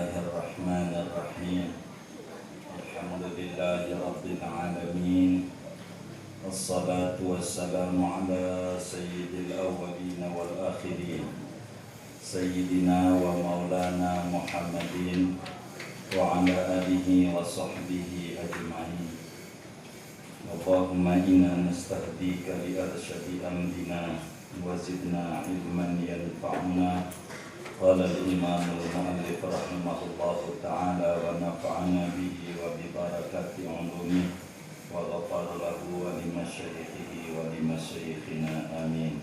Bismillahirrahmanirrahim. Alhamdulillahi rabbil alamin. Wassalatu wassalamu ala sayyidil awwalin wal akhirin, sayyidina wa maulana Muhammadin wa ala alihi wa sahbihi ajma'in. Allahumma inna nastahdika li arsyadi amrina wa zidna ilman yanfa'una. Qala al-imam al-mu'allif rahimahullahu ta'ala wa nafa'ana bihi wa bi barakati ulumi wa ghafara lahu wa li masyayikhihi wa li masyayikhina amin.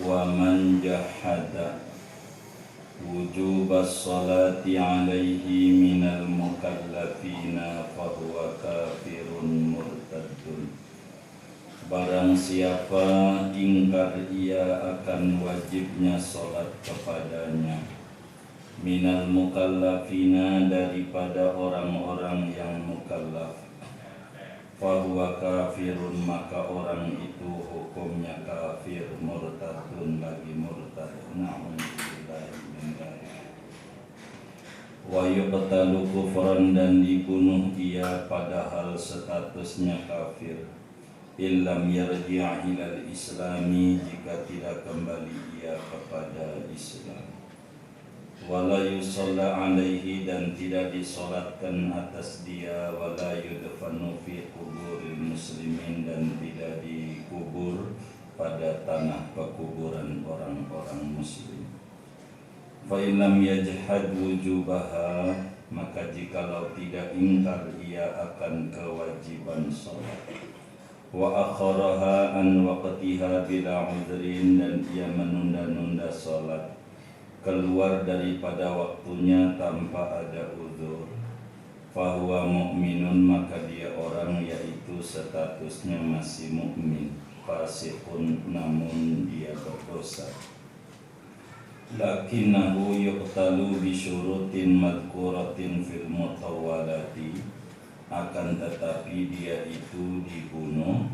Wa man jahada wujubas salati alaihi minal mukallafina fahuwa kafirun murtadun. Barang siapa ingkar ia akan wajibnya salat kepadanya minal mukallafina, daripada orang-orang yang mukallaf, fahuwa kafirun, maka orang itu hukumnya kafir, murtadun, lagi murtad. Na'udzubillahi min dzalik. Wa yuqtalu kufran, dan dibunuh ia padahal statusnya kafir. Illam yarji' ilal islami, jika tidak kembali ia kepada Islam. Wala yusalla alaihi, dan tidak disolatkan atas dia. Wala yudfanu fi kuburil muslimin, dan tidak dikubur pada tanah pekuburan orang-orang muslim. Fa illam yajhad wujubaha, maka jikalau tidak ingkar ia akan kewajiban salat, wa akharaha an waqtiha bila udhrin, dan ia menunda-nunda salat keluar daripada waktunya tanpa ada uzur, fahuwa mu'minun, maka dia orang yaitu statusnya masih mukmin, fasiqun, namun dia berdosa. Lakinnahu yuqtalu bi syurutin madhkuratin fil mutawwalati, akan tetapi dia itu dibunuh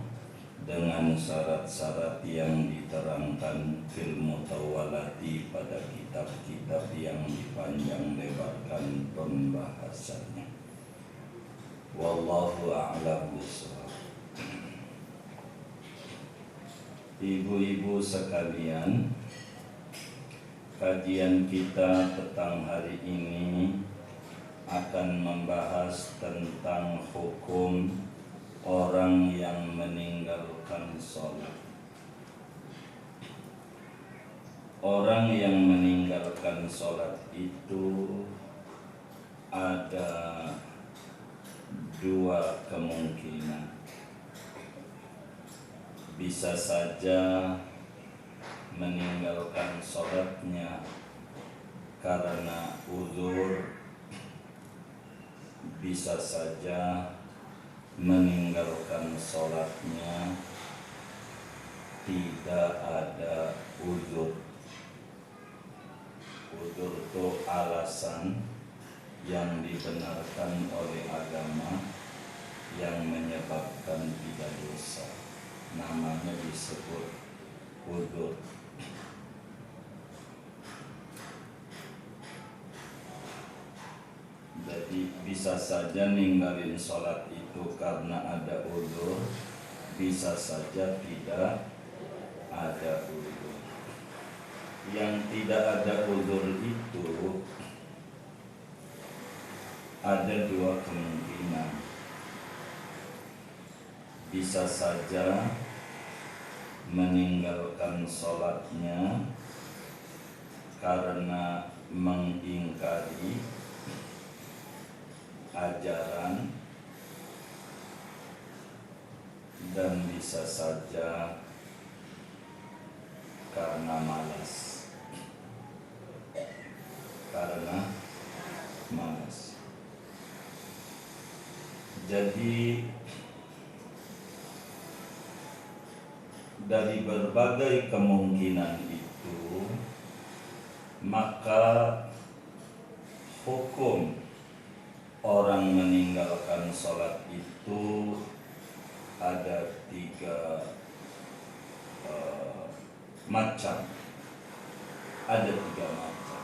dengan syarat-syarat yang diterangkan fil mutawwalati, pada kitab-kitab yang dipanjang lebarkan pembahasannya. Wallahu a'lam bishawab. Ibu-ibu sekalian, kajian kita petang hari ini akan membahas tentang hukum orang yang meninggalkan sholat. Orang yang meninggalkan sholat itu ada dua kemungkinan. Bisa saja meninggalkan sholatnya karena uzur, bisa saja meninggalkan sholatnya tidak ada uzur. Uzur itu alasan yang dibenarkan oleh agama yang menyebabkan tidak dosa, namanya disebut uzur. Jadi bisa saja ninggalin sholat itu karena ada uzur, bisa saja tidak ada uzur. Yang tidak ada uzur itu ada dua kemungkinan. Bisa saja meninggalkan sholatnya karena mengingkari ajaran, dan bisa saja karena malas. Jadi dari berbagai kemungkinan itu, maka hukum orang meninggalkan sholat itu ada tiga macam. Ada tiga macam.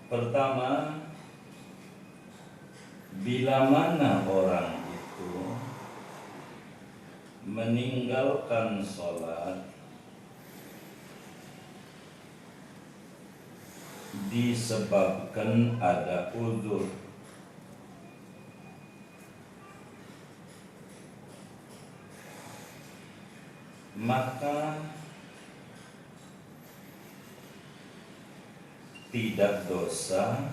Pertama, bila mana orang itu meninggalkan sholat disebabkan ada uzur, maka tidak dosa,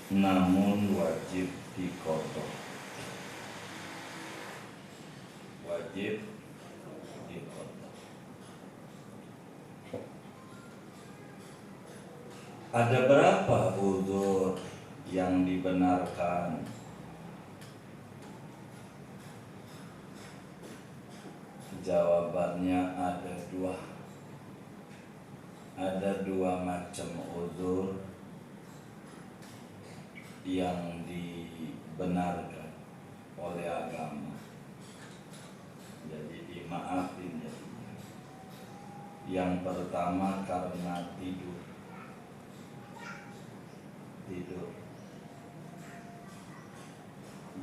namun wajib diqadha. Wajib diqadha. Ada berapa uzur yang dibenarkan? Jawabannya ada dua. Ada dua macam uzur yang dibenarkan oleh agama, jadi dimaafin jadinya. Yang pertama karena tidur.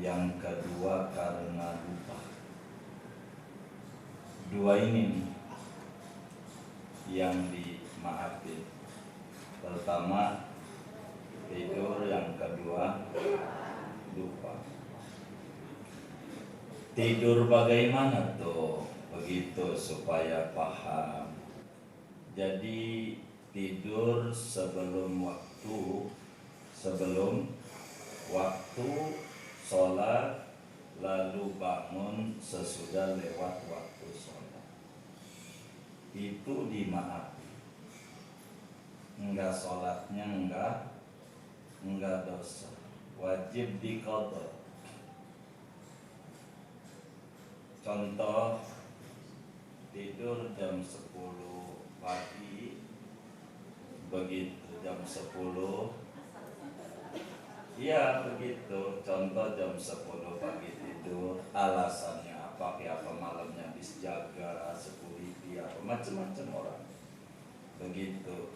Yang kedua karena lupa. Dua ini nih yang dimaafin. Pertama tidur, yang kedua lupa. Tidur bagaimana tuh? Begitu supaya paham. Jadi tidur sebelum waktu sholat, lalu bangun sesudah lewat waktu sholat, itu dimaafkan. Enggak sholatnya enggak dosa, wajib diqadha. Contoh, tidur jam 10 pagi, begitu jam 10, ya begitu. Contoh jam 10 pagi tidur, alasannya apa? Apa malamnya habis jaga security, apa macam-macam orang. Begitu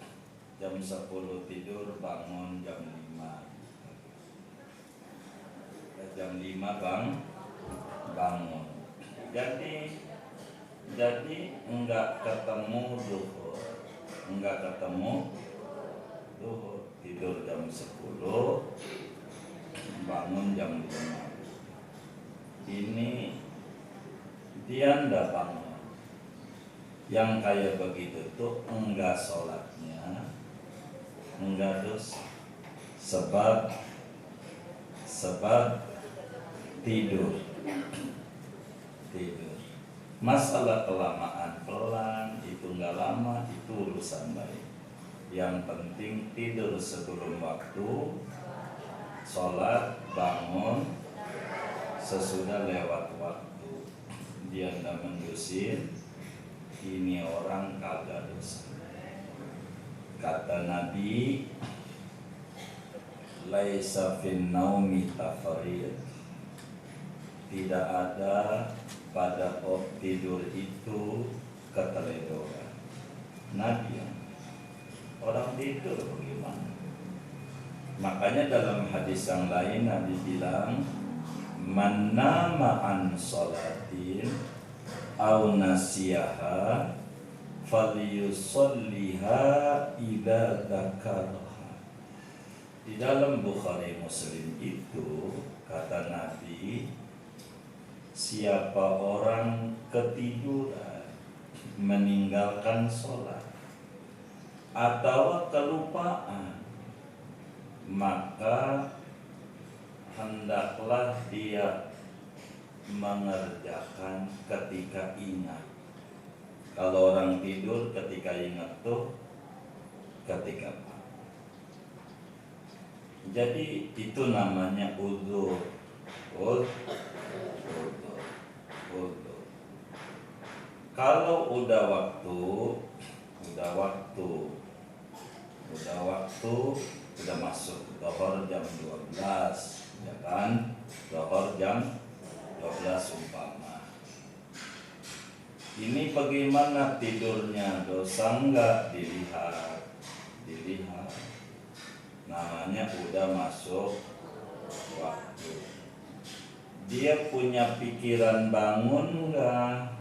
jam 10 tidur, bangun jam 5. Jam 5 bangun. Jadi enggak ketemu duhur. Tidur jam 10, bangun jam 5. Ini dia ndak bangun. Yang kayak begitu tuh enggak sholatnya, enggak dosa. Sebab tidur. Masalah kelamaan pelan itu enggak lama, itu urusan baik. Yang penting tidur sebelum waktu sholat, bangun sesudah lewat waktu. Dia tidak mendusir, ini orang kagak dosa. Kata Nabi, laisa fin naumi tafrid, tidak ada pada tidur itu keteledoran. Nabi, orang tidur bagaimana? Makanya dalam hadis yang lain Nabi bilang, man nama an sholatin au nasiyaha falyusalliha idza dzakaraha. Di dalam Bukhari Muslim itu kata Nabi, siapa orang ketiduran meninggalkan sholat atau kelupaan, maka hendaklah dia mengerjakan ketika ingat. Kalau orang tidur ketika ingat tuh ketika apa? Jadi itu namanya uzur. Kalau udah waktu, udah masuk zuhur jam 12, ya kan? Zuhur jam 12 umpama. Ini bagaimana tidurnya? Dosa enggak? Dilihat. Namanya udah masuk waktu. Dia punya pikiran bangun enggak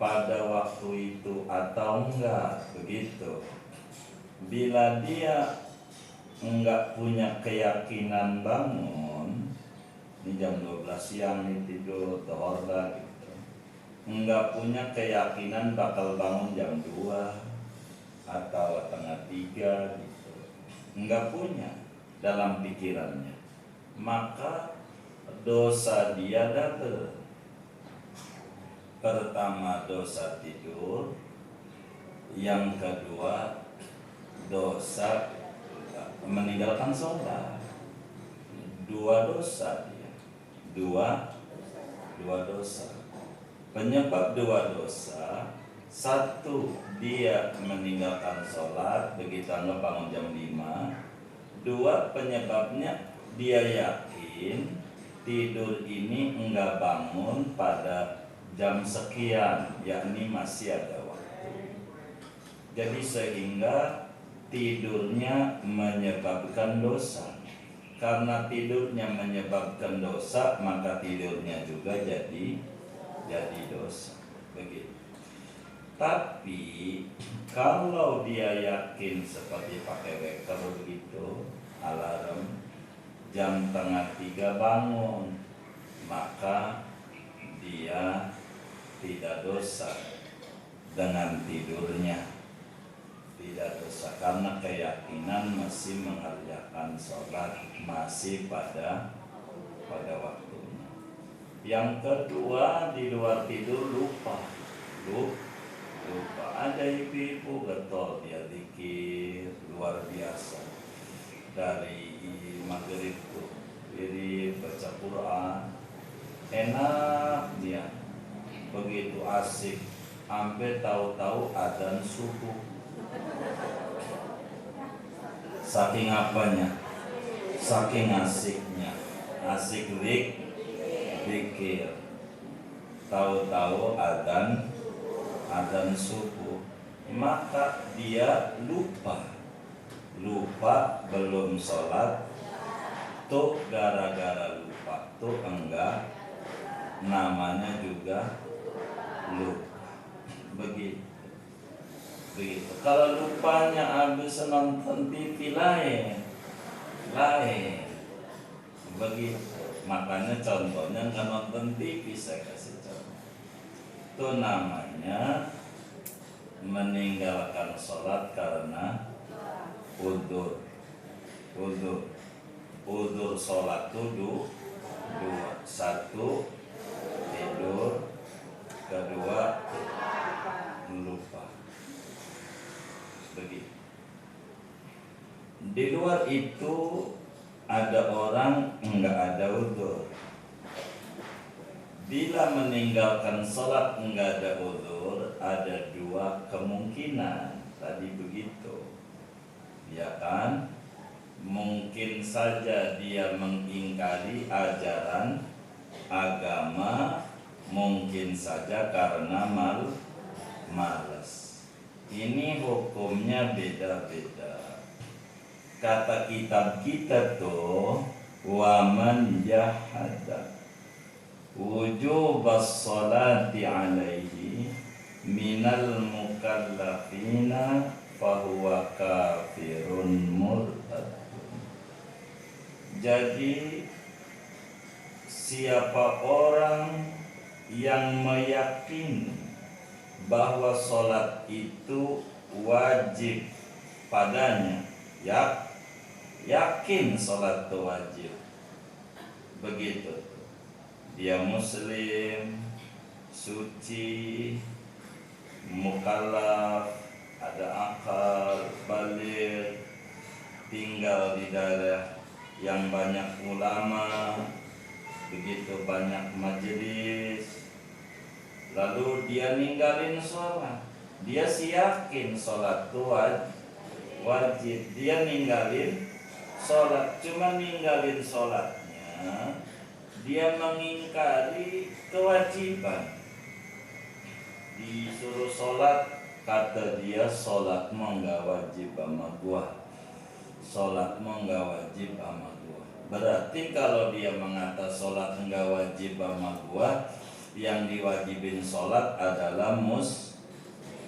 pada waktu itu atau enggak? Begitu. Bila dia enggak punya keyakinan bangun, ini jam 12 siang nih tidur, tohor lagi. Enggak punya keyakinan bakal bangun jam 2 atau setengah 3 gitu. Enggak punya dalam pikirannya. Maka dosa dia double. Pertama dosa tidur, yang kedua dosa meninggalkan sholat. Dua dosa dia. Dua dosa. Penyebab dua dosa, satu dia meninggalkan sholat begitu anggap bangun jam 5. Dua, penyebabnya dia yakin tidur ini enggak bangun pada jam sekian, yakni masih ada waktu. Jadi sehingga tidurnya menyebabkan dosa. Karena tidurnya menyebabkan dosa, maka tidurnya juga jadi dosa. Begitu. Tapi kalau dia yakin seperti pakai wecker begitu, alarm jam 2:30 bangun, maka dia tidak dosa dengan tidurnya. Tidak dosa karena keyakinan masih mengerjakan sholat, masih pada waktunya. Yang kedua, di luar tidur lupa. Ada ibu-ibu getol dia zikir luar biasa dari maghrib tuh, jadi baca Quran enak dia, begitu asik, sampai tahu-tahu adzan subuh. Saking apanya? Saking asiknya, asik zikir. Tahu-tahu adzan subuh, maka dia lupa belum sholat. Tuh gara-gara lupa tuh enggak, namanya juga lupa. Begitu. Kalau lupanya habis nonton TV lain. Begitu. Makanya contohnya nggak nonton TV, saya kasih contoh. Itu namanya meninggalkan sholat karena udzur. Udzur sholat itu dua. Satu, tidur. Kedua, lupa. Begitu. Di luar itu ada orang enggak ada udzur. Bila meninggalkan sholat enggak ada udzur, ada dua kemungkinan. Tadi begitu, ya kan? Mungkin saja dia mengingkari ajaran agama, mungkin saja karena malas. Ini hukumnya beda-beda. Kata kitab kita tuh, waman jahada wujubas sholati alaihi minal mukallafina fahuwa kafirun murtad. Jadi siapa orang yang meyakini bahwa sholat itu wajib padanya, yakin sholat itu wajib, begitu, dia muslim, suci, mukallaf, ada akal, baligh, tinggal di daerah yang banyak ulama, begitu banyak majelis, lalu dia ninggalin sholat. Dia yakin sholat itu wajib, dia ninggalin sholat, cuma ninggalin sholatnya, dia mengingkari kewajiban. disuruh sholat, kata dia sholatmu nggak wajib sama gua, sholatmu nggak wajib sama gua. Berarti kalau dia mengata sholat nggak wajib sama gua, yang diwajibin sholat adalah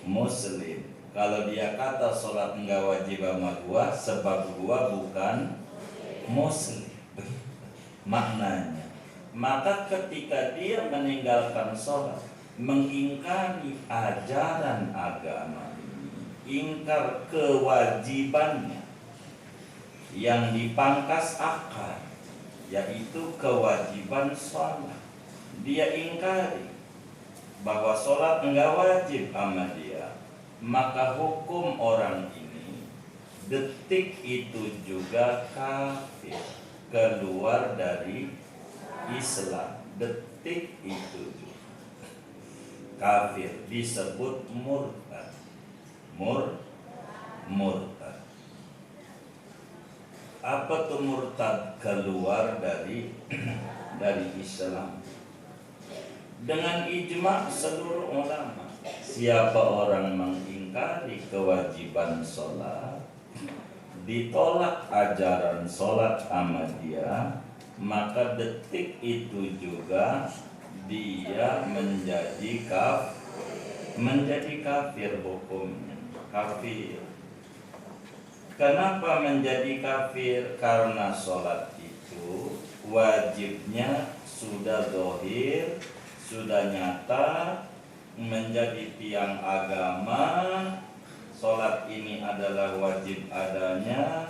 muslim. Kalau dia kata sholat nggak wajib sama gua, sebab gua bukan muslim. Maknanya, maka ketika dia meninggalkan sholat, mengingkari ajaran agama ini, ingkar kewajibannya yang dipangkas akal, yaitu kewajiban sholat. Dia ingkari bahwa sholat enggak wajib sama dia, maka hukum orang ini detik itu juga kafir, keluar dari Islam. Detik itu juga kafir, disebut murtad. Murtad. Apa tuh murtad? Keluar dari Islam. Dengan ijma seluruh ulama, siapa orang mengingkari kewajiban sholat, ditolak ajaran sholat sama dia, maka detik itu juga dia menjadi kafir hukumnya. Kafir. Kenapa menjadi kafir? Karena sholat itu wajibnya sudah zahir, sudah nyata, menjadi tiang agama. Sholat ini adalah wajib adanya.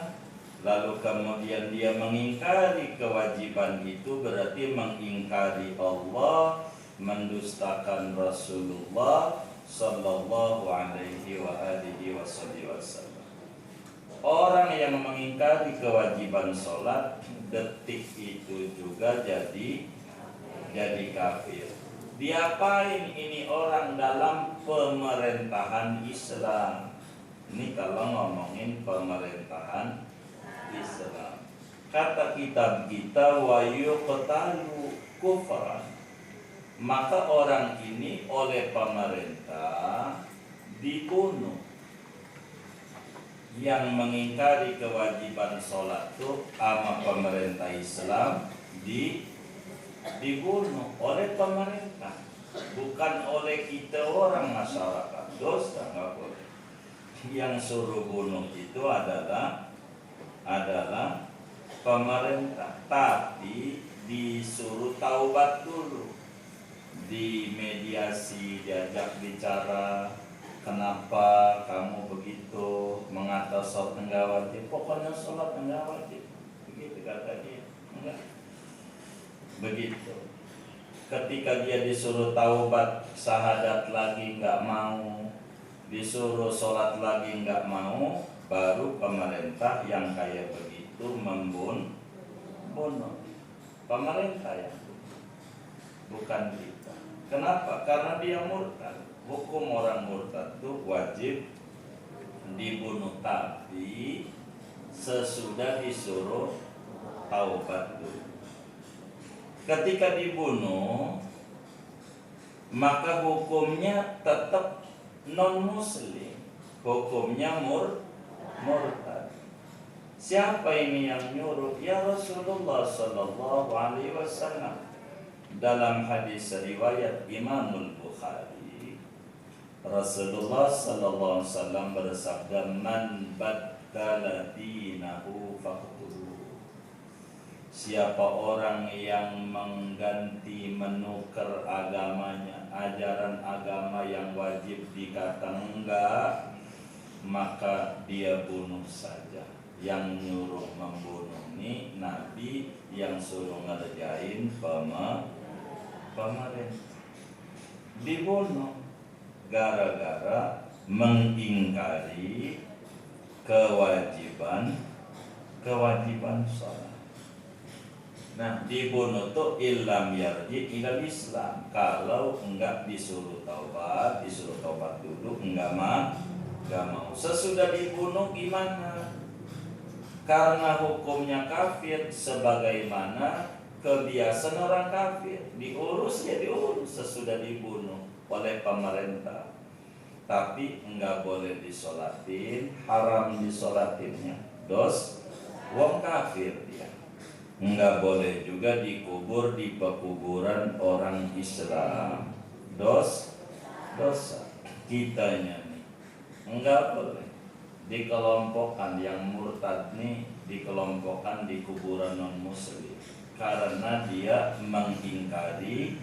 Lalu kemudian dia mengingkari kewajiban itu, berarti mengingkari Allah, mendustakan Rasulullah Sallallahu alaihi wa alihi wasallam. Orang yang mengingkari kewajiban sholat, detik itu juga jadi kafir. Diapain ini orang dalam pemerintahan Islam? Ini kalau ngomongin pemerintahan Islam, kata kitab kita wa yuqtalu kufran, maka orang ini oleh pemerintah dibunuh. Yang mengingkari kewajiban sholat itu sama pemerintah Islam dibunuh oleh pemerintah, bukan oleh kita orang masyarakat. Dosa nggak boleh. Yang suruh bunuh itu adalah pemerintah, tapi disuruh taubat dulu, dimediasi, diajak bicara. Kenapa kamu begitu mengata sholat enggak wajib? Pokoknya sholat enggak wajib, begitu kata dia. Enggak begitu. Ketika dia disuruh taubat, syahadat lagi enggak mau, disuruh sholat lagi enggak mau, baru pemerintah yang kayak begitu membunuh. Pemerintah yang bukan kita. Kenapa? Karena dia murtad. Hukum orang murtad itu wajib dibunuh, tapi sesudah disuruh taubat dulu. Ketika dibunuh, maka hukumnya tetap non-muslim, hukumnya murtad. Siapa ini yang nyuruh? Ya Rasulullah Sallallahu Alaihi Wasallam. Dalam hadis riwayat Imamul Bukhari, Rasulullah Sallallahu Alaihi Wasallam bersabda, "Man baddala dinahu faqtuluhu." Siapa orang yang mengganti, menukar agamanya, ajaran agama yang wajib dikata enggak, maka dia bunuh saja. Yang nyuruh membunuh ini Nabi, yang suruh ngerjain pemerintah. Dibunuh gara-gara mengingkari kewajiban sholat. Nah, dibunuh tuh ilam yarji ilal Islam. Kalau enggak disuruh taubat dulu, enggak mau. Sesudah dibunuh gimana? Karena hukumnya kafir, sebagaimana kebiasaan orang kafir, diurus sesudah dibunuh. oleh pemerintah, tapi enggak boleh disolatin, haram disolatinnya, wong kafir dia. Enggak boleh juga dikubur di pekuburan orang Islam, dosa. Kitanya nih enggak boleh dikelompokkan, yang murtad nih dikelompokkan di kuburan non muslim karena dia mengingkari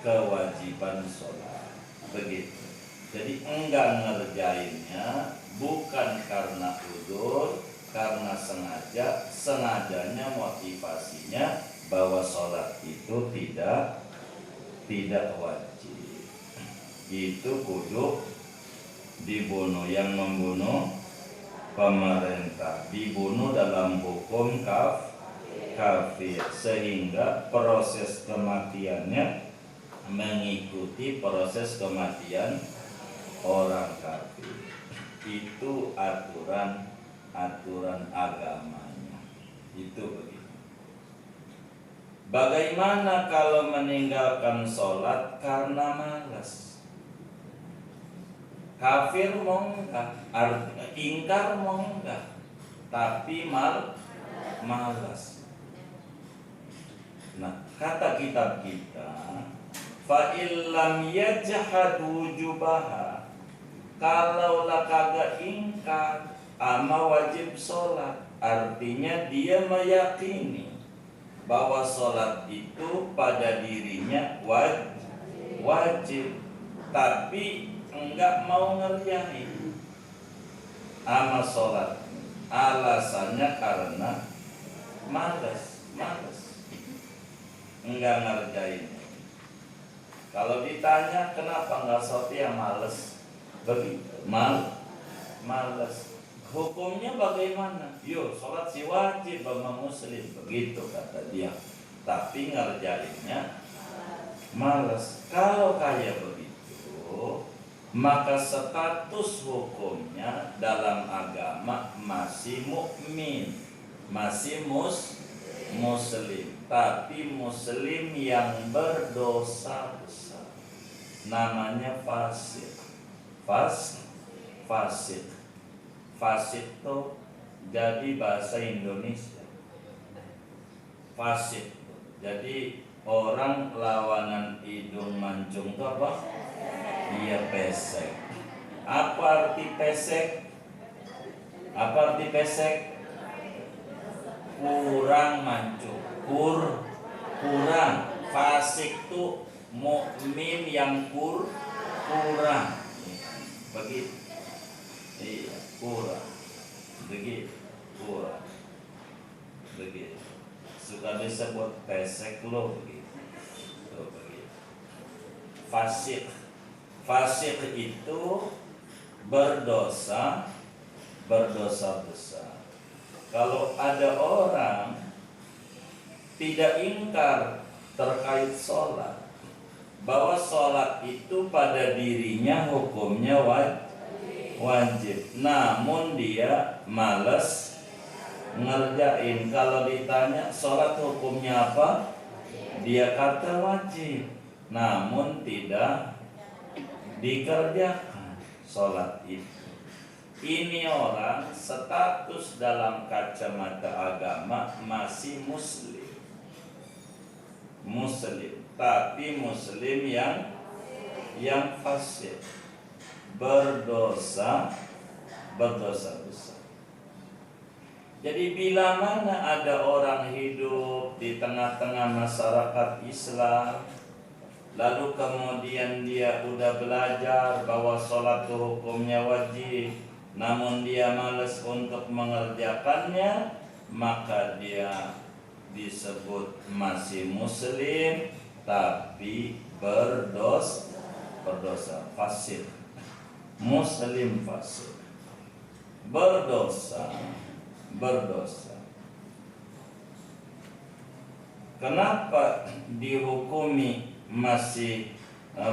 kewajiban sholat, begitu. Jadi enggak ngerjainnya bukan karena udzur, karena sengajanya motivasinya bahwa sholat itu tidak wajib. Itu kudu dibunuh. Yang membunuh pemerintah, dibunuh dalam hukum kafir, sehingga proses kematiannya mengikuti proses kematian orang kafir. Itu aturan agamanya. Itu begitu. Bagaimana kalau meninggalkan sholat karena malas? Kafir mau enggak, ingkar mau enggak, tapi malas. Nah, kata kitab kita, fa illam yajhad wujubaha, kalaulah kagak ingkar ama wajib sholat, artinya dia meyakini bahwa sholat itu pada dirinya wajib, tapi enggak mau ngerjain ama sholat, alasannya karena malas, enggak ngerjain. Kalau ditanya kenapa enggak sholat, ya males, begitu, males. Hukumnya bagaimana? Yo, sholat si wajib bagi muslim, begitu kata dia. Tapi ngerjainnya malas. Kalau kayak begitu, maka status hukumnya dalam agama masih mukmin, masih muslim, tapi muslim yang berdosa besar. Namanya fasik. Fasik itu jadi bahasa Indonesia. Fasik. Jadi orang lawanan hidung mancung itu apa? Iya, pesek. Apa arti pesek? Kurang mancung. Kurang. Fasik itu mukmin yang kurang. Begitu. Iya, kurang. Begitu. Suka disebut pesek lo, begitu. Fasik itu berdosa besar. Kalau ada orang tidak ingkar terkait sholat, bahwa sholat itu pada dirinya hukumnya wajib, namun dia malas ngerjain. Kalau ditanya sholat hukumnya apa, dia kata wajib, namun tidak dikerjakan sholat itu. Ini orang status dalam kacamata agama masih muslim, tapi muslim yang fasik, berdosa besar. Jadi bila mana ada orang hidup di tengah-tengah masyarakat Islam, lalu kemudian dia udah belajar bahwa sholat itu hukumnya wajib, namun dia malas untuk mengerjakannya, maka dia disebut masih muslim tapi berdosa, fasik. Muslim fasik, berdosa. Kenapa dihukumi masih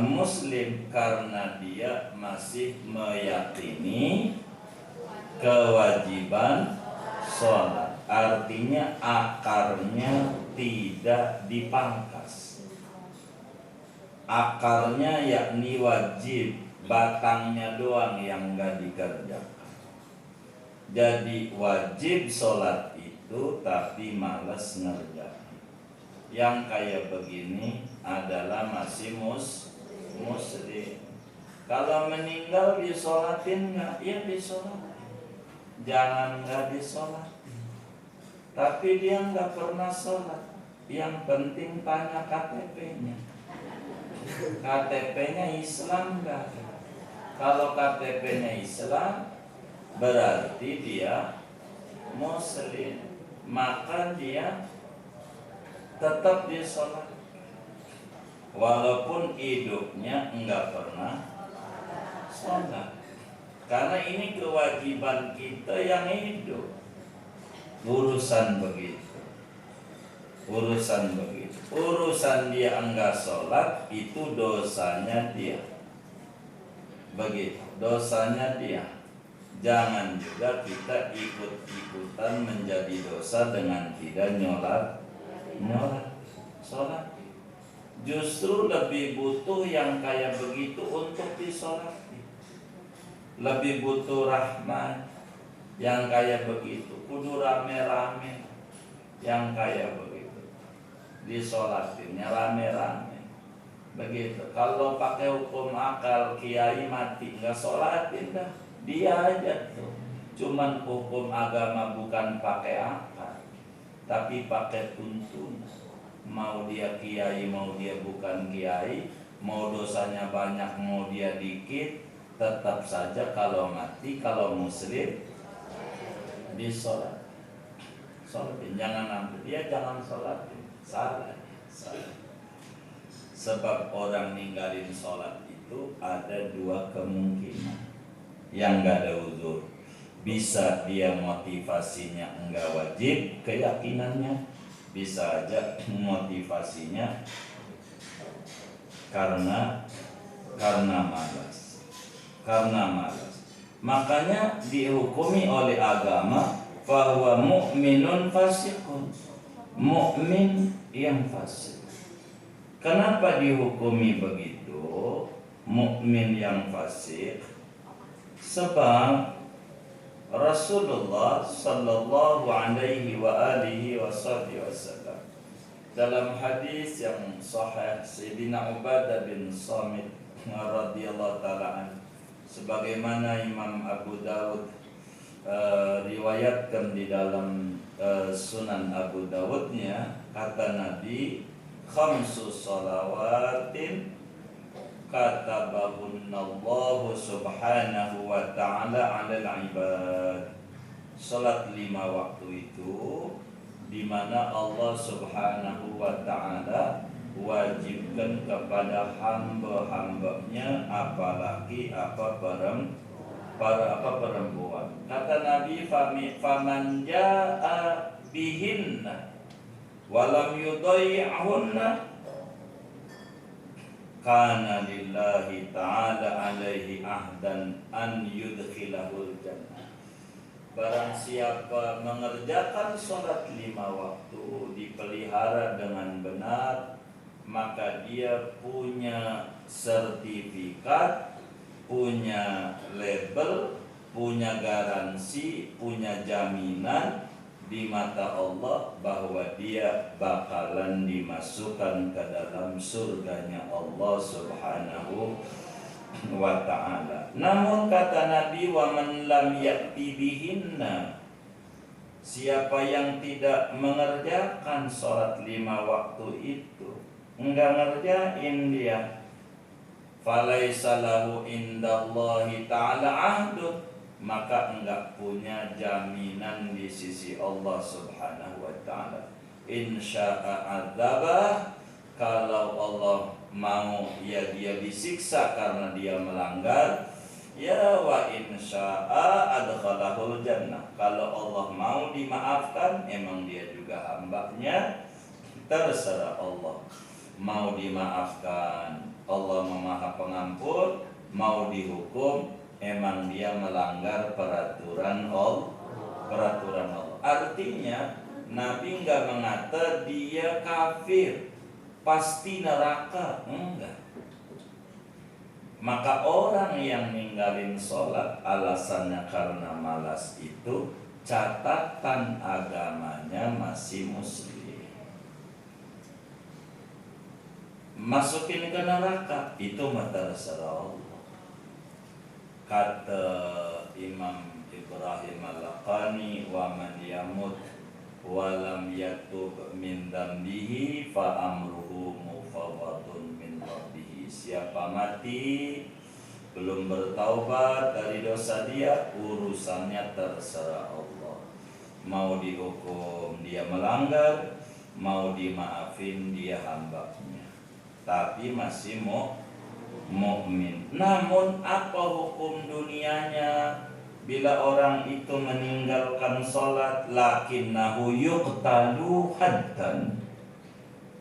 muslim? Karena dia masih meyakini kewajiban sholat, artinya akarnya tidak dipangkas. akarnya yakni wajib, batangnya doang yang nggak dikerjakan. Jadi wajib sholat itu tapi malas ngerjain. Yang kayak begini adalah masih muslim. Kalau meninggal disolatin nggak? Ya disolatin. Jangan nggak disolatin. Tapi dia nggak pernah sholat. Yang penting tanya KTP-nya. KTP-nya Islam nggak? Kalau KTP-nya Islam, berarti dia muslim. Maka dia tetap disolat. Walaupun hidupnya enggak pernah sholat. Karena ini kewajiban kita yang hidup. Urusan begitu. Urusan dia enggak sholat, itu dosanya dia. Begitu, dosanya dia. Jangan juga kita ikut-ikutan menjadi dosa dengan tidak nyolat sholat. Justru lebih butuh yang kayak begitu untuk disolati. Lebih butuh rahmat yang kayak begitu. Kudu rame-rame yang kayak begitu. Disolatinnya rame-rame. Begitu. Kalau pakai hukum akal, kiai mati nggak sholatin dah. Dia aja tuh. Cuman hukum agama bukan pakai akal, tapi pakai tuntunan. Mau dia kiai, mau dia bukan kiai, mau dosanya banyak, mau dia dikit, tetap saja kalau mati, kalau muslim disolat. Sholatin, jangan ambil dia, jangan sholatin. Salah. Sebab orang ninggalin sholat itu ada dua kemungkinan. Yang nggak ada uzur, bisa dia motivasinya enggak wajib, keyakinannya. Bisa aja motivasinya karena malas. Makanya dihukumi oleh agama bahwa mukminun fasiqun, mukmin yang fasik. Kenapa dihukumi begitu, mukmin yang fasik? Sebab Rasulullah sallallahu alaihi wa alihi wasallam dalam hadis yang sahih Sayyidina Ubadah bin Samit radhiyallahu ta'ala sebagaimana Imam Abu Dawud riwayatkan di dalam Sunan Abu Dawudnya, kata Nabi, khamsu salawatin katabahunallahu subhanahu wa ta'ala 'alal ibad. Salat 5 waktu itu di mana Allah subhanahu wa ta'ala wajibkan kepada hamba-hambanya, apalagi perempuan. Kata Nabi, faman jaa bihinna walam yudai'hunna kana lillahi ta'ala alaihi ahdan an yudkhilahul jannah. Barang siapa mengerjakan sholat 5 waktu, dipelihara dengan benar, maka dia punya sertifikat, punya label, punya garansi, punya jaminan di mata Allah bahwa dia bakalan dimasukkan ke dalam surganya Allah subhanahu wa ta'ala. Namun kata Nabi, wa man lam ya'ti bihinna, siapa yang tidak mengerjakan sholat 5 waktu itu, enggak ngerjain dia, falaisa lahu indallahi ta'ala ahdun, maka enggak punya jaminan di sisi Allah subhanahu wa ta'ala. Insya'a adzabah, kalau Allah mau ya dia disiksa karena dia melanggar, ya wa insya'a adkhalahul jannah, kalau Allah mau dimaafkan, emang dia juga hambanya, terserah Allah. Mau dimaafkan, Allah Maha Pengampun, mau dihukum, emang dia melanggar peraturan Allah. Artinya Nabi enggak mengata dia kafir, pasti neraka, enggak. Maka orang yang ninggalin sholat alasannya karena malas itu, catatan agamanya masih muslim. Masukin ke neraka itu mata terserah Allah. Kata Imam Ibrahim Al-Laqani, wa man yamut walam yatub min dambihi fa amruhu mufawwadun min rabbih. Siapa mati belum bertaubat dari dosa dia, urusannya terserah Allah. Mau dihukum dia melanggar, mau dimaafin dia hambanya, tapi masih mukmin. Namun apa hukum dunianya? Bila orang itu meninggalkan sholat, lakinnahu yuqtalu haddan,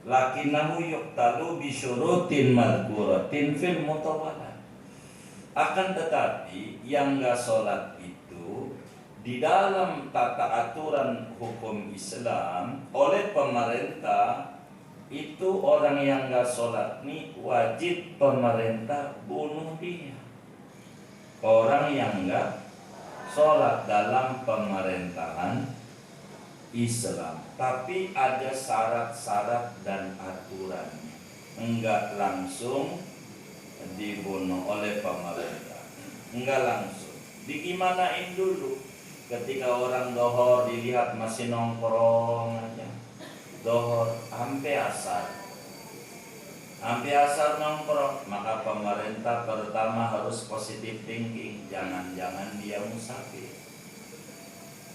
lakinnahu yuqtalu bisyurutin madhkuratin fil mutawalat. Akan tetapi yang gak sholat itu di dalam tata aturan hukum Islam oleh pemerintah, itu orang yang gak sholat nih wajib pemerintah bunuh dia. Orang yang gak sholat dalam pemerintahan Islam, tapi ada syarat-syarat dan aturannya, enggak langsung dibunuh oleh pemerintah, enggak langsung. Digimanain dulu. Ketika orang dohor dilihat masih nongkrong aja, dohor sampai asar nongkrong, maka pemerintah pertama harus positive thinking. Jangan-jangan dia musafir,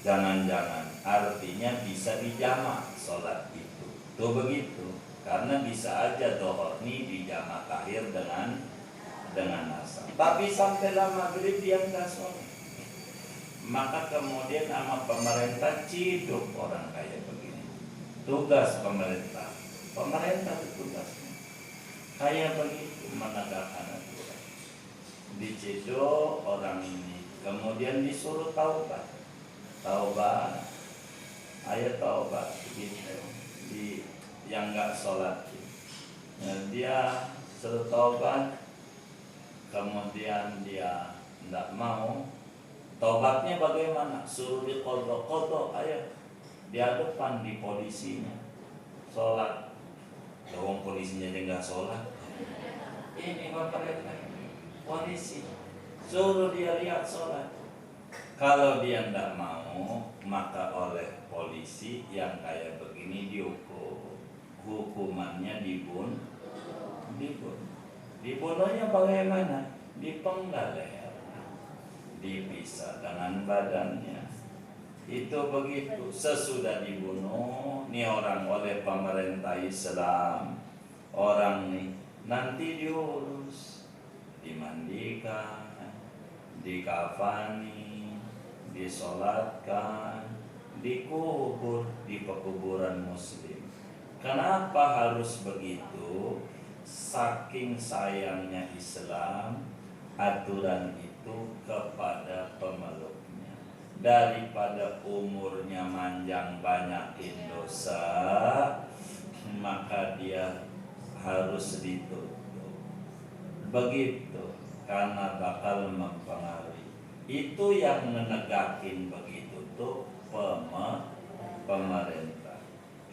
jangan-jangan artinya bisa dijamak sholat itu. Tuh begitu, karena bisa aja dohor ini dijamak akhir dengan asar, tapi sampailah maghrib dia nggak sholat. Maka kemudian sama pemerintah ciduk orang kayak begini. Tugas pemerintah itu tugasnya kayak begitu, menegakkan aturan. Diciduk orang ini, kemudian disuruh taubat, ayo taubat gitu. Di yang nggak sholat, dia suruh taubat, kemudian dia nggak mau. Taubatnya bagaimana? Suruh dikodok, ayo dia depan di polisinya sholat. Lawang polisinya aja nggak sholat. Ini bapak polisi suruh dia lihat sholat. Kalau dia nggak mau, maka oleh polisi yang kayak begini dihukum. Hukumannya dibunuh. Dibunuhnya bagaimana? Dipenggal leher, dipisah dengan badannya. Itu begitu. Sesudah dibunuh nih orang oleh pemerintah Islam, orang nih nanti diurus, dimandikan, dikafani, disolatkan, dikubur di pekuburan muslim. Kenapa harus begitu? Saking sayangnya Islam aturan itu kepada pemeluk. Daripada umurnya manjang banyakin dosa, maka dia harus ditutup. Begitu, karena bakal mempengaruhi. Itu yang menegakin begitu tuh pemerintah.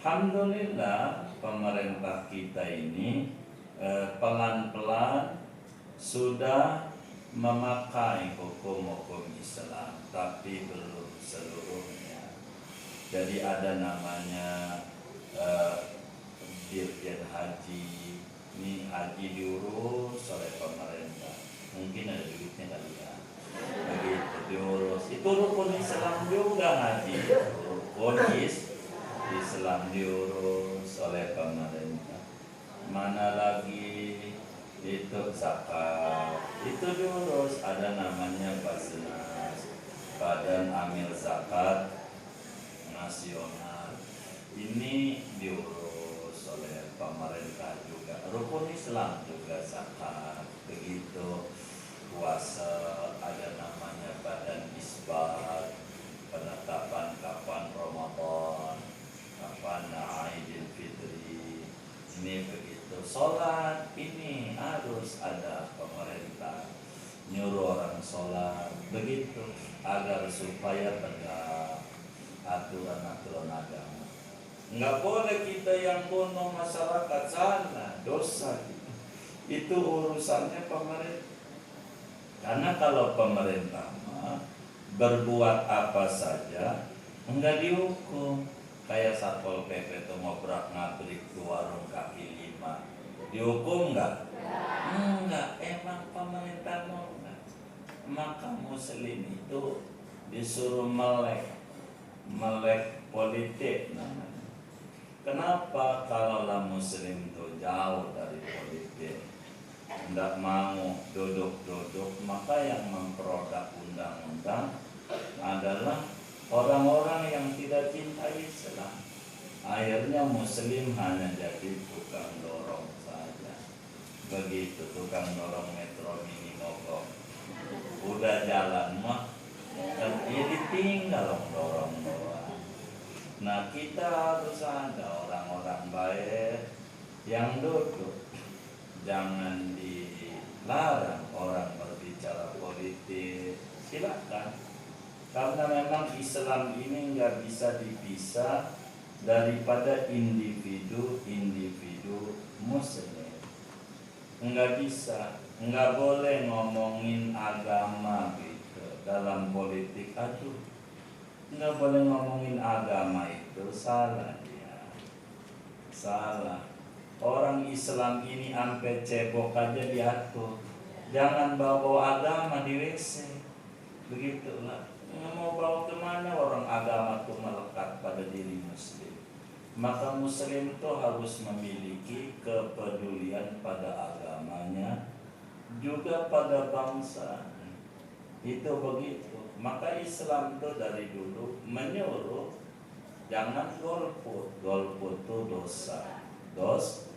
Alhamdulillah pemerintah kita ini pelan-pelan sudah memakai hukum-hukum Islam, tapi belum seluruhnya. Jadi ada namanya Dirjen Haji. Ini haji diurus oleh pemerintah. Mungkin ada duitnya kali ya. Begitu diurus. Itu rukun Islam juga haji. Rukun Islam diurus oleh pemerintah. Mana lagi? Itu zakat, itu diurus, ada namanya Basnas, Badan Amil Zakat Nasional. Ini diurus oleh pemerintah juga. Rukun Islam juga zakat, begitu. Puasa ada namanya Badan Isbat, penetapan kapan Ramadan, kapan Aidil Fitri. Ini begitu. Sholat ini harus ada pemerintah nyuruh orang sholat, begitu agar supaya tegak aturan-aturan agama. Nggak boleh kita yang kuno masyarakat sana, dosa gitu. Itu urusannya pemerintah. Karena kalau pemerintah berbuat apa saja enggak dihukum. Kayak Satpol PP itu ngobrak ngabrik di warung kaki lima, dihukum enggak? Enggak, emang pemerintah mau enggak? Maka muslim itu disuruh melek politik namanya. Kenapa? Kalaulah muslim itu jauh dari politik, tidak mau duduk-duduk, maka yang memproduk undang-undang adalah orang-orang yang tidak cinta Islam. Akhirnya muslim hanya jadi tukang dorong saja. Begitu, tukang dorong metro mini mogok. Udah jalan mah ya ditinggal dorong-dorong. Nah, kita harus ada orang-orang baik yang duduk. Jangan dilarang orang berbicara politik, silakan. Karena memang Islam ini nggak bisa dipisah daripada individu muslim. Nggak bisa, nggak boleh ngomongin agama gitu dalam politik. Aduh, nggak boleh ngomongin agama, itu salah dia, salah. Orang Islam ini sampai cebok aja diatur. Jangan bawa agama di WC. Begitulah. Nggak mau bawa kemana, orang agama itu melekat pada diri muslim. Maka muslim itu harus memiliki kepedulian pada agamanya, juga pada bangsa. Itu begitu. Maka Islam itu dari dulu menyuruh jangan golput. Golput itu dosa. Dosa.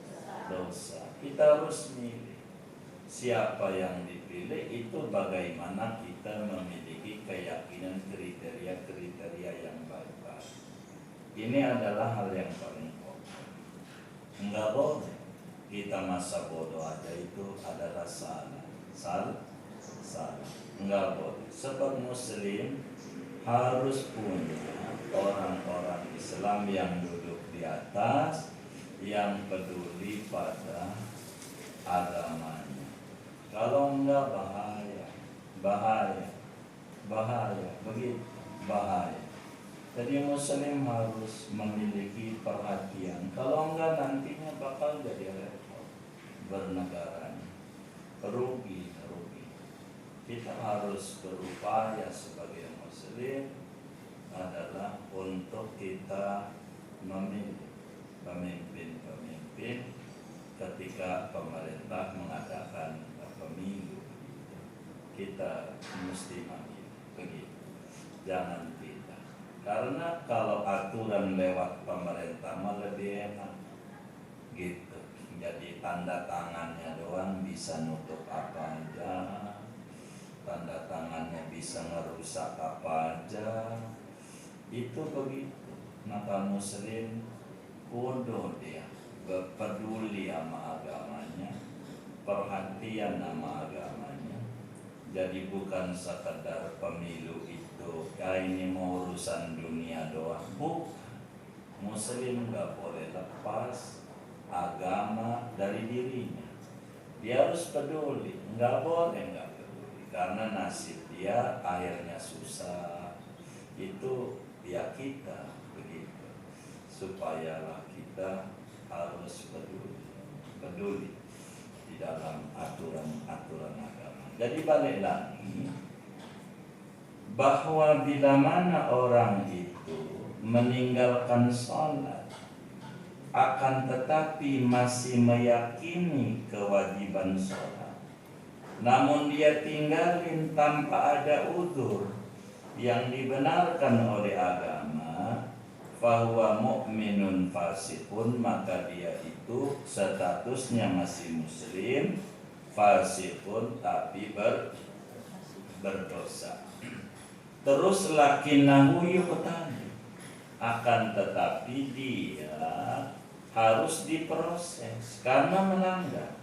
Kita harus milih. Siapa yang dipilih itu bagaimana kita memiliki keyakinan kriteria yang baik-baik. Ini adalah hal yang paling pokok. Enggak boleh kita masa bodoh aja itu adalah salah. Enggak boleh. Sebab muslim harus punya orang-orang Islam yang duduk di atas, yang peduli pada agamanya. Kalau enggak bahaya, begitu bahaya. Jadi muslim harus memiliki perhatian. Kalau enggak nantinya bakal jadi repot bernegaranya, rugi. Kita harus berupaya sebagai muslim adalah untuk kita memilih pemimpin ketika pemerintah mengadakan pemilu. Kita mesti memilih begitu, jangan tidak. Karena kalau aturan lewat pemerintah malah lebih enak gitu. Jadi tanda tangannya doang bisa nutup apa aja, tanda tangannya bisa ngerusak apa aja. Itu begitu. Maka muslim kudu dia peduli sama agamanya, perhatian sama agamanya. Jadi bukan sekedar pemilu itu ini mau urusan dunia doang. Bukan. Muslim nggak boleh lepas agama dari dirinya. Dia harus peduli. Nggak boleh nggak peduli, karena nasib dia akhirnya susah. Itu ya kita begitu. Supayalah kita harus peduli di dalam aturan agama. Jadi balik lagi bahwa bila mana orang itu meninggalkan sholat, akan tetapi masih meyakini kewajiban sholat, namun dia tinggalin tanpa ada udzur yang dibenarkan oleh agama, fahuwa mu'minun fasikun, maka dia itu statusnya masih muslim, fasikun tapi berdosa. Terus lakinahu yuqtani, akan tetapi dia harus diproses karena melanggar.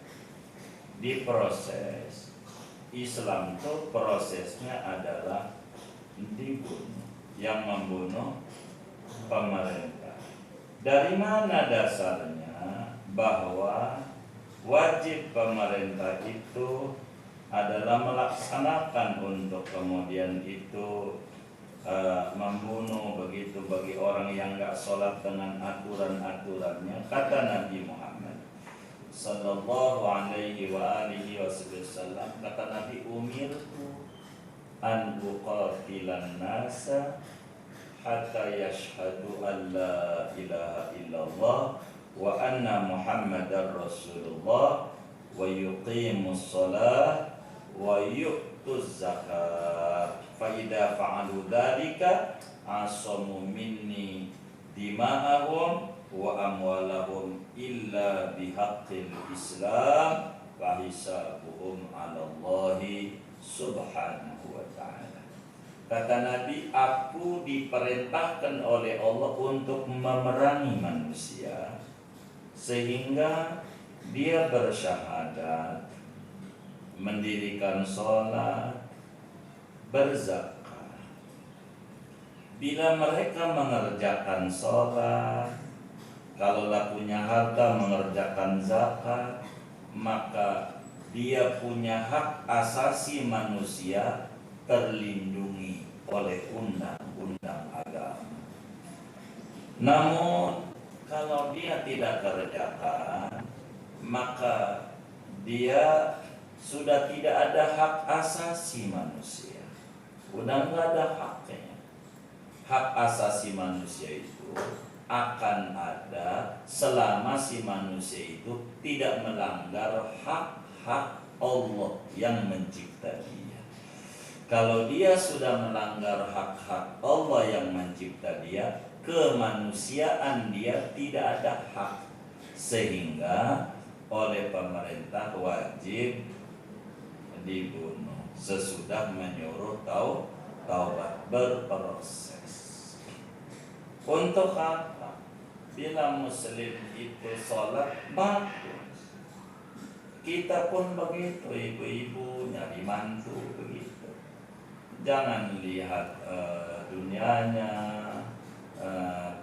Diproses Islam itu prosesnya adalah dibunuh, yang membunuh pemerintah. Dari mana dasarnya bahwa wajib pemerintah itu adalah melaksanakan untuk kemudian itu membunuh begitu bagi orang yang nggak sholat dengan aturan-aturannya? Kata Nabi Muhammad Sallallahu alaihi wa alihi wasallam, kata Nabi, umirtu an uqatilan nasa hatta yashhadu an la ilaha illallah wa anna muhammadar rasulullah wa yuqimus shalah wa yu'tuz zakat fa idza fa'alu dzalika asamu minni dima'ahum wa amwalahum illa bihaqqil islam wa hisabuhum 'ala Allahi subhanahu wa ta'ala. Kata Nabi, aku diperintahkan oleh Allah untuk memerangi manusia sehingga dia bersyahadat, mendirikan sholat, berzakat. Bila mereka mengerjakan sholat, kalaulah punya harta mengerjakan zakat, maka dia punya hak asasi manusia terlindungi oleh undang-undang agama. Namun kalau dia tidak kerjakan, maka dia sudah tidak ada hak asasi manusia. Udah nggak ada haknya. Hak asasi manusia itu akan ada selama si manusia itu tidak melanggar hak-hak Allah yang mencipta dia. Kalau dia sudah melanggar hak-hak Allah yang mencipta dia, kemanusiaan dia tidak ada hak, sehingga oleh pemerintah wajib dibunuh sesudah menyuruh taubat berproses. Untuk apa? Bila muslim itu sholat bagus, kita pun begitu, ibu-ibu nyari mantu begitu. Jangan lihat dunianya,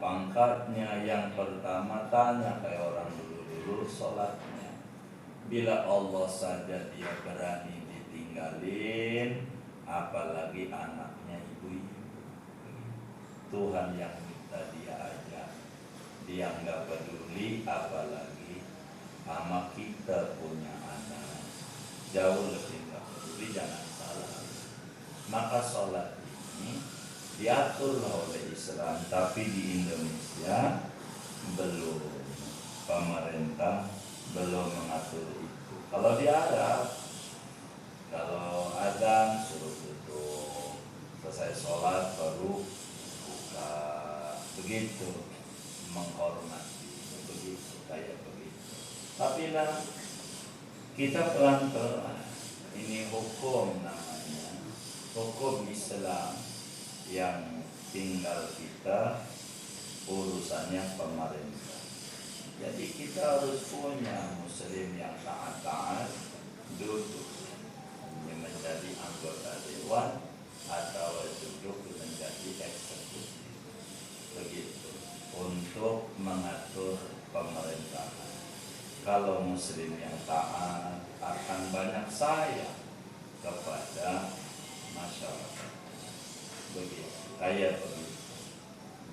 pangkatnya. Yang pertama tanya kayak orang dulu sholatnya. Bila Allah saja dia berani ditinggalin, apalagi anaknya ibu-ibu. Tuhan yang minta dia aja, dia nggak peduli, apalagi sama kita punya anak, jauh lebih nggak peduli. Jangan salah. Maka sholat ini diatur oleh Islam, tapi di Indonesia belum, pemerintah belum mengatur itu. Kalau di Arab, kalau adzan suruh tutup, selesai sholat baru buka, begitu, menghormati, begitu, kayak begitu. Tapi lah kita pelan-pelan, ini hukum namanya, hukum Islam yang tinggal kita urusannya pemerintah. Jadi kita harus punya muslim yang taat-taat, duduk menjadi anggota dewan atau duduk menjadi eksekutif, begitu, untuk mengatur pemerintahan. Kalau muslim yang taat akan banyak sayang kepada masyarakat, begitu, kayak begitu.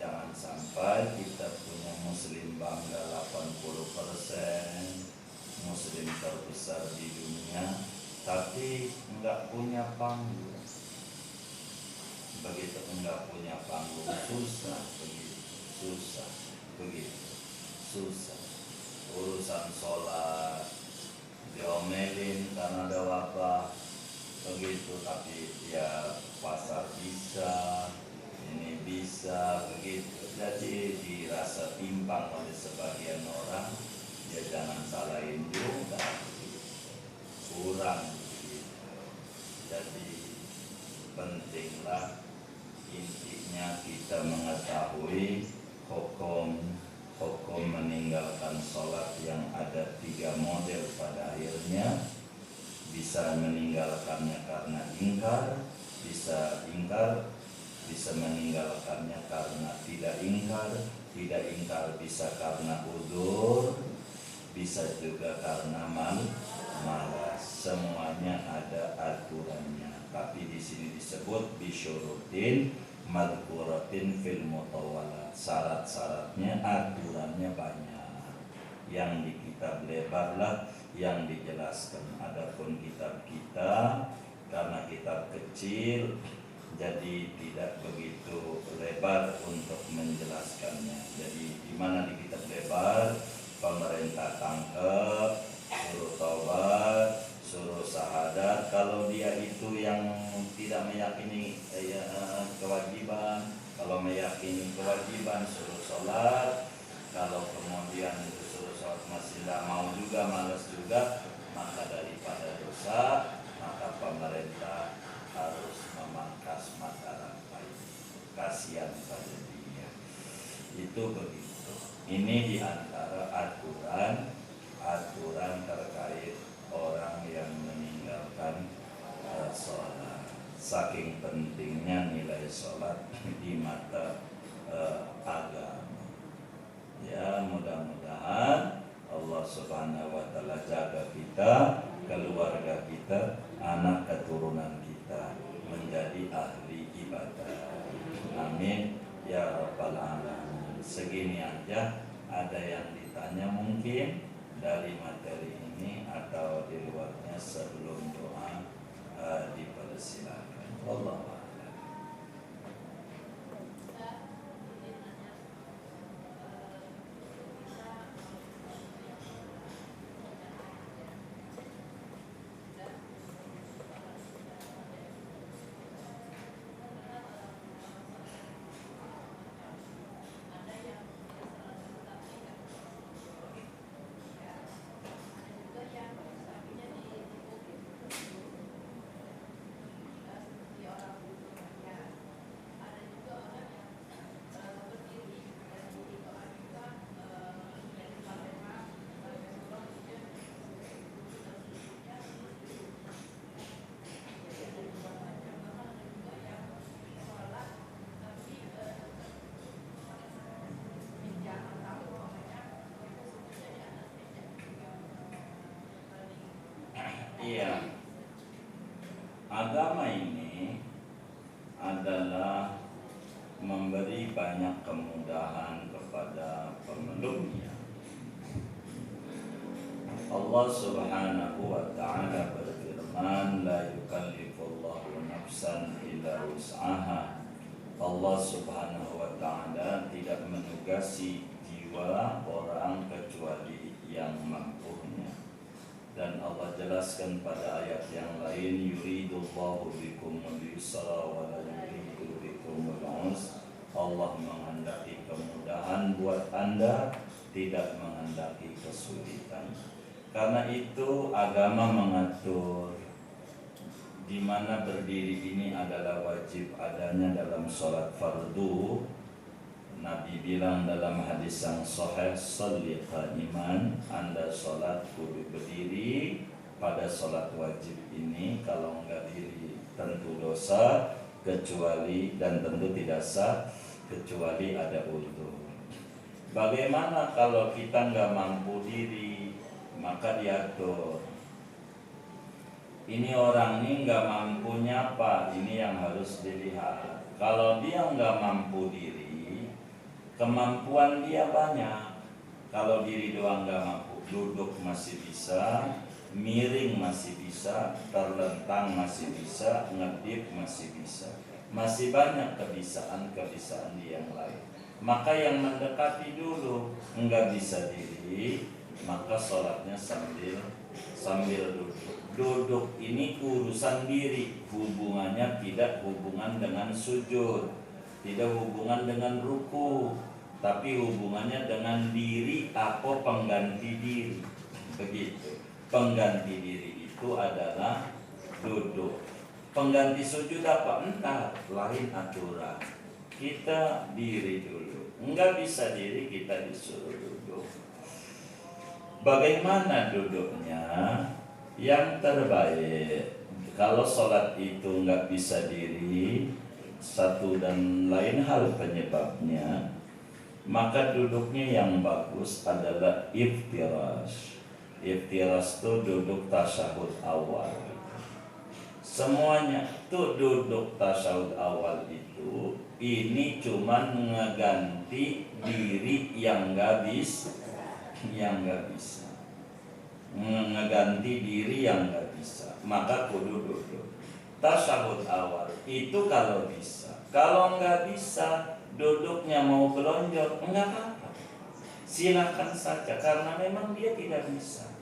Jangan sampai kita punya muslim bangga 80%, muslim terbesar di dunia, tapi enggak punya panggung. Begitu enggak punya panggung, susah, begitu, susah, begitu, susah. Urusan sholat diomelin karena ada wabah, begitu, tapi ya pasar bisa, ini bisa, begitu. Jadi dirasa timpang oleh sebagian orang, ya jangan salahin juga, begitu. Kurang, begitu. Jadi pentinglah, intinya kita mengetahui hukum meninggalkan sholat yang ada 3 model pada akhirnya. bisa meninggalkannya karena ingkar, bisa meninggalkannya karena tidak ingkar bisa karena udzur, bisa juga karena malas. Semuanya ada aturannya. Tapi di sini disebut bisyurutin madhkuratin fil mutawalat. Syarat-syaratnya, aturannya banyak. Yang di kitab lebarlah yang dijelaskan. Adapun kitab kita karena kitab kecil, jadi tidak begitu lebar untuk menjelaskannya. Jadi di mana di kitab lebar pemerintah tangkap, suruh taubat, suruh syahadat. Kalau dia itu yang tidak meyakini kewajiban, kalau meyakini kewajiban suruh sholat. Kalau kemudian suruh sholat masih tidak mau juga, malas juga, maka daripada dosa, maka pemerintah harus memangkas mata rantai. Kasihan pada dia. Itu begitu. Ini diantara aturan terkait orang yang meninggalkan sholat. Saking pentingnya nilai sholat di mata agama. Ya, mudah-mudahan Allah Subhanahu wa Ta'ala jaga kita, keluarga kita, anak keturunan kita menjadi ahli ibadah. Amin ya rabbal alamin. Segini aja. Ada yang ditanya mungkin dari materi ini atau di luarnya sebelum doa dipersilakan. Allah. Iya, agama ini adalah memberi banyak kemudahan kepada pemeluknya. Allah Subhanahu wa Ta'ala berfirman, la yukallifullahu nafsan illa wus'aha. Allah Subhanahu wa Ta'ala tidak menugasi jiwa orang kecuali yang mampunya. Dan Allah jelaskan pada ayat yang lain, yuridullahu bikumul yusra wa la yuridu bikumul usra. Allah menghendaki kemudahan buat Anda, tidak menghendaki kesulitan. Karena itu agama mengatur di mana berdiri ini adalah wajib adanya dalam sholat fardu. Nabi bilang dalam hadis yang sahih, sholli qa'iman, Anda sholat kudu berdiri pada sholat wajib ini. Kalau enggak diri tentu dosa, kecuali dan tentu tidak sah kecuali ada uzur. Bagaimana kalau kita enggak mampu diri? Maka diatur. Ini orang ini enggak mampunya apa? Ini yang harus dilihat. Kalau dia enggak mampu diri, kemampuan dia banyak. Kalau diri doang gak mampu, duduk masih bisa, miring masih bisa, terlentang masih bisa, ngedip masih bisa. Masih banyak kebisaan di yang lain. Maka yang mendekati dulu, enggak bisa diri, maka sholatnya sambil duduk. Duduk ini urusan diri, hubungannya tidak hubungan dengan sujud, tidak hubungan dengan ruku, tapi hubungannya dengan diri atau pengganti diri. Begitu. Pengganti diri itu adalah duduk. Pengganti sujud apa? Entah, lain aturan. Kita diri dulu. Enggak bisa diri, kita disuruh duduk. Bagaimana duduknya? Yang terbaik kalau sholat itu nggak bisa diri, satu dan lain hal penyebabnya, maka duduknya yang bagus adalah iftirash. Iftirash itu duduk tasyahud awal. Semuanya tuh duduk tasyahud awal itu ini cuman ngeganti diri yang nggak bisa, ngeganti diri yang nggak bisa, maka kudu duduk tasyahud awal itu kalau bisa. Kalau nggak bisa, duduknya mau belonjor enggak apa-apa, silakan saja, karena memang dia tidak bisa.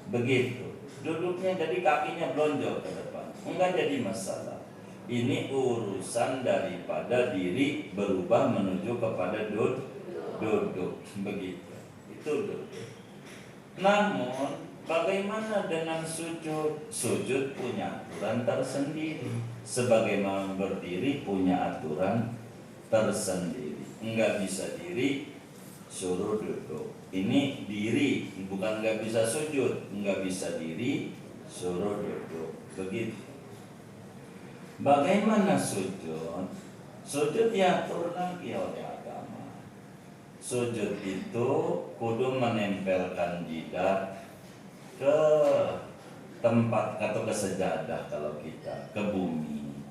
Begitu duduknya, jadi kakinya belonjor ke depan, enggak jadi masalah. Ini urusan daripada diri berubah menuju kepada duduk. Begitu, itu duduk. Namun bagaimana dengan sujud? Sujud punya aturan tersendiri, sebagaimana berdiri punya aturan tersendiri. Enggak bisa diri, suruh duduk. Ini diri, bukan enggak bisa sujud. Enggak bisa diri, suruh duduk. Begitu. Bagaimana sujud? Sujud diatur lagi oleh agama. Sujud itu kudu menempelkan jidat ke tempat atau ke sejadah, kalau kita ke bumi.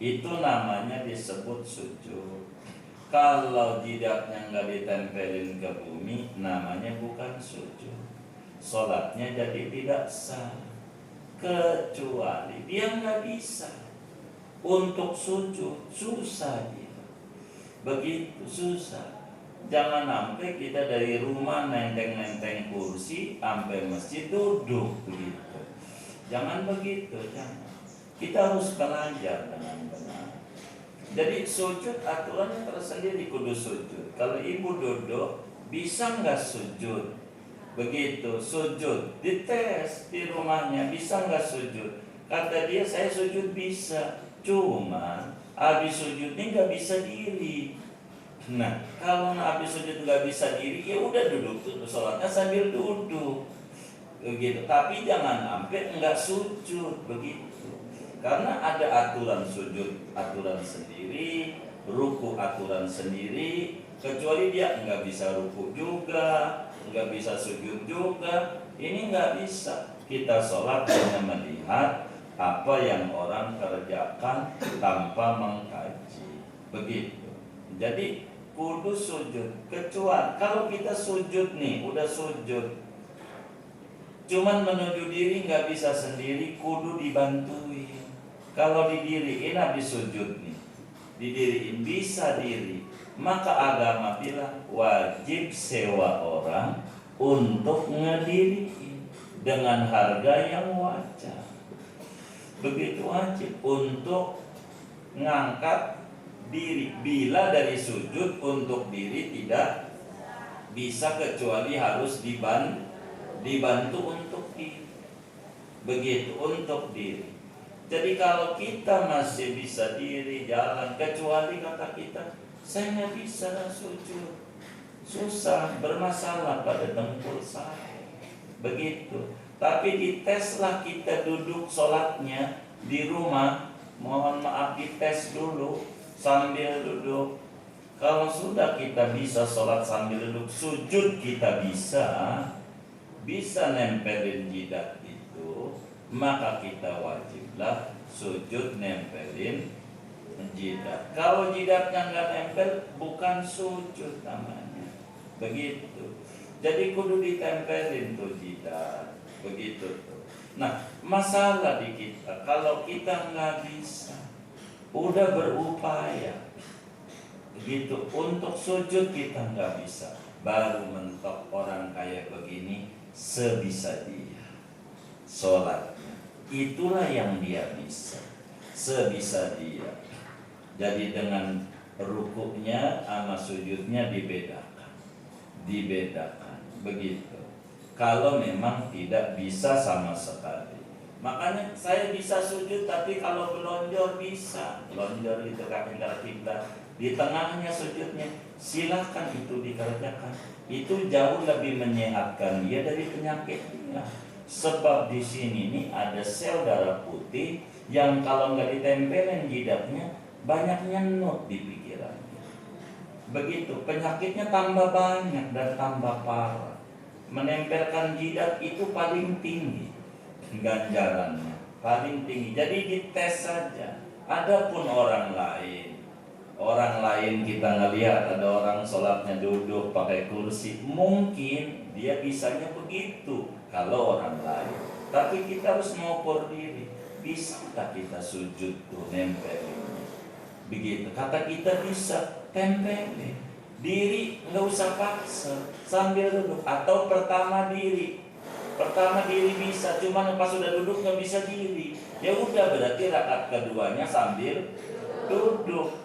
Itu namanya disebut sujud. Kalau jidatnya nggak ditempelin ke bumi, namanya bukan sujud. Sholatnya jadi tidak sah, kecuali dia nggak bisa untuk sujud, susah dia. Begitu susah. Jangan sampai kita dari rumah nenteng-nenteng kursi sampai masjid duduk begitu. Jangan begitu, jangan. Kita harus belajar dengan benar. Jadi sujud aturannya tersendiri, kudu sujud. Kalau ibu duduk, bisa nggak sujud? Begitu, sujud. Dites di rumahnya, bisa nggak sujud? Kata dia, saya sujud bisa. Cuma habis sujud ini nggak bisa diri. Nah, kalau habis sujud nggak bisa diri, ya udah duduk sholatnya sambil duduk, begitu. Tapi jangan sampai nggak sujud, begitu. Karena ada aturan sujud, aturan sendiri, ruku aturan sendiri. Kecuali dia nggak bisa ruku juga, nggak bisa sujud juga, ini nggak bisa. Kita sholat hanya melihat apa yang orang kerjakan tanpa mengkaji, begitu. Jadi kudu sujud. Kecuali kalau kita sujud nih, udah sujud, cuman menuju diri nggak bisa sendiri, kudu dibantuin. Kalau didiriin habis sujud nih, didiriin bisa diri, maka agama bilang wajib sewa orang untuk ngediriin dengan harga yang wajar. Begitu, wajib untuk ngangkat diri. Bila dari sujud untuk diri tidak bisa, kecuali harus dibantu untuk diri. Begitu, untuk diri. Jadi kalau kita masih bisa diri jalan, kecuali kata kita, saya nggak bisa sujud, susah, bermasalah pada dengkul saya. Begitu. Tapi diteslah kita duduk sholatnya di rumah, mohon maaf dites dulu sambil duduk. Kalau sudah kita bisa sholat sambil duduk, sujud kita bisa nempelin jidat itu, maka kita wajiblah sujud nempelin jidat. Kalau jidatnya nggak nempel, bukan sujud namanya. Begitu. Jadi kudu ditempelin tuh jidat. Begitu tuh. Nah, masalah di kita, kalau kita nggak bisa, udah berupaya, begitu, untuk sujud kita nggak bisa, baru mentok orang kayak begini sebisa dia sholatnya. Itulah yang dia bisa, sebisa dia. Jadi dengan rukuknya sama sujudnya dibedakan, begitu. Kalau memang tidak bisa sama sekali, makanya saya bisa sujud, tapi kalau belonjor bisa, belonjor itu kaki kiblat, di tengahnya sujudnya, silahkan itu dikerjakan. Itu jauh lebih menyehatkan dia dari penyakitnya. Sebab di sini nih ada sel darah putih yang kalau nggak ditempelin jidatnya banyak nyenut di pikirannya. Begitu penyakitnya tambah banyak dan tambah parah. Menempelkan jidat itu paling tinggi ganjarannya, paling tinggi. Jadi dites saja. Adapun orang lain kita ngelihat ada orang sholatnya duduk pakai kursi, mungkin dia bisanya begitu kalau orang lain. Tapi kita harus mengukur diri, bisakah kita sujud tuh nempelinnya? Begitu kata kita bisa, tempelin diri, nggak usah paksa sambil duduk. Atau pertama diri bisa, cuman pas sudah duduk nggak bisa diri, ya udah berarti rakaat keduanya sambil duduk,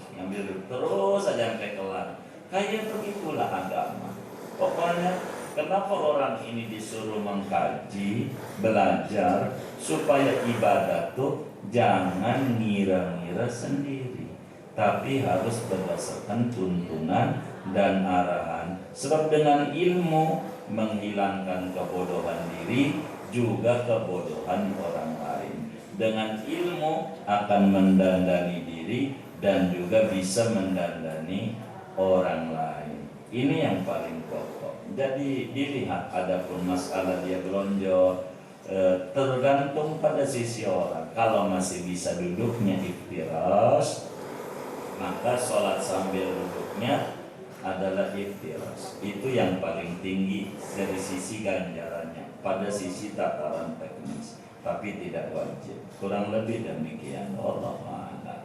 terus saja sampai kelar. Kayak begitulah agama. Pokoknya kenapa orang ini disuruh mengkaji, belajar supaya ibadah tuh jangan ngira-ngira sendiri, tapi harus berdasarkan tuntunan dan arahan. Sebab dengan ilmu menghilangkan kebodohan diri, juga kebodohan orang lain. Dengan ilmu akan mendandani diri dan juga bisa mendandani orang lain. Ini yang paling pokok. Jadi dilihat, adapun masalah dia gelonjor, tergantung pada sisi orang. Kalau masih bisa duduknya iftirash, maka sholat sambil duduknya adalah iftirash. Itu yang paling tinggi dari sisi ganjarannya, pada sisi tataran teknis, tapi tidak wajib. Kurang lebih demikian. Allah a'lam.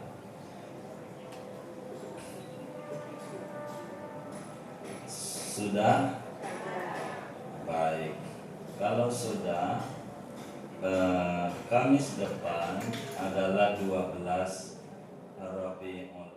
Sudah? Baik. Kalau sudah, Kamis depan adalah 12 Rabiul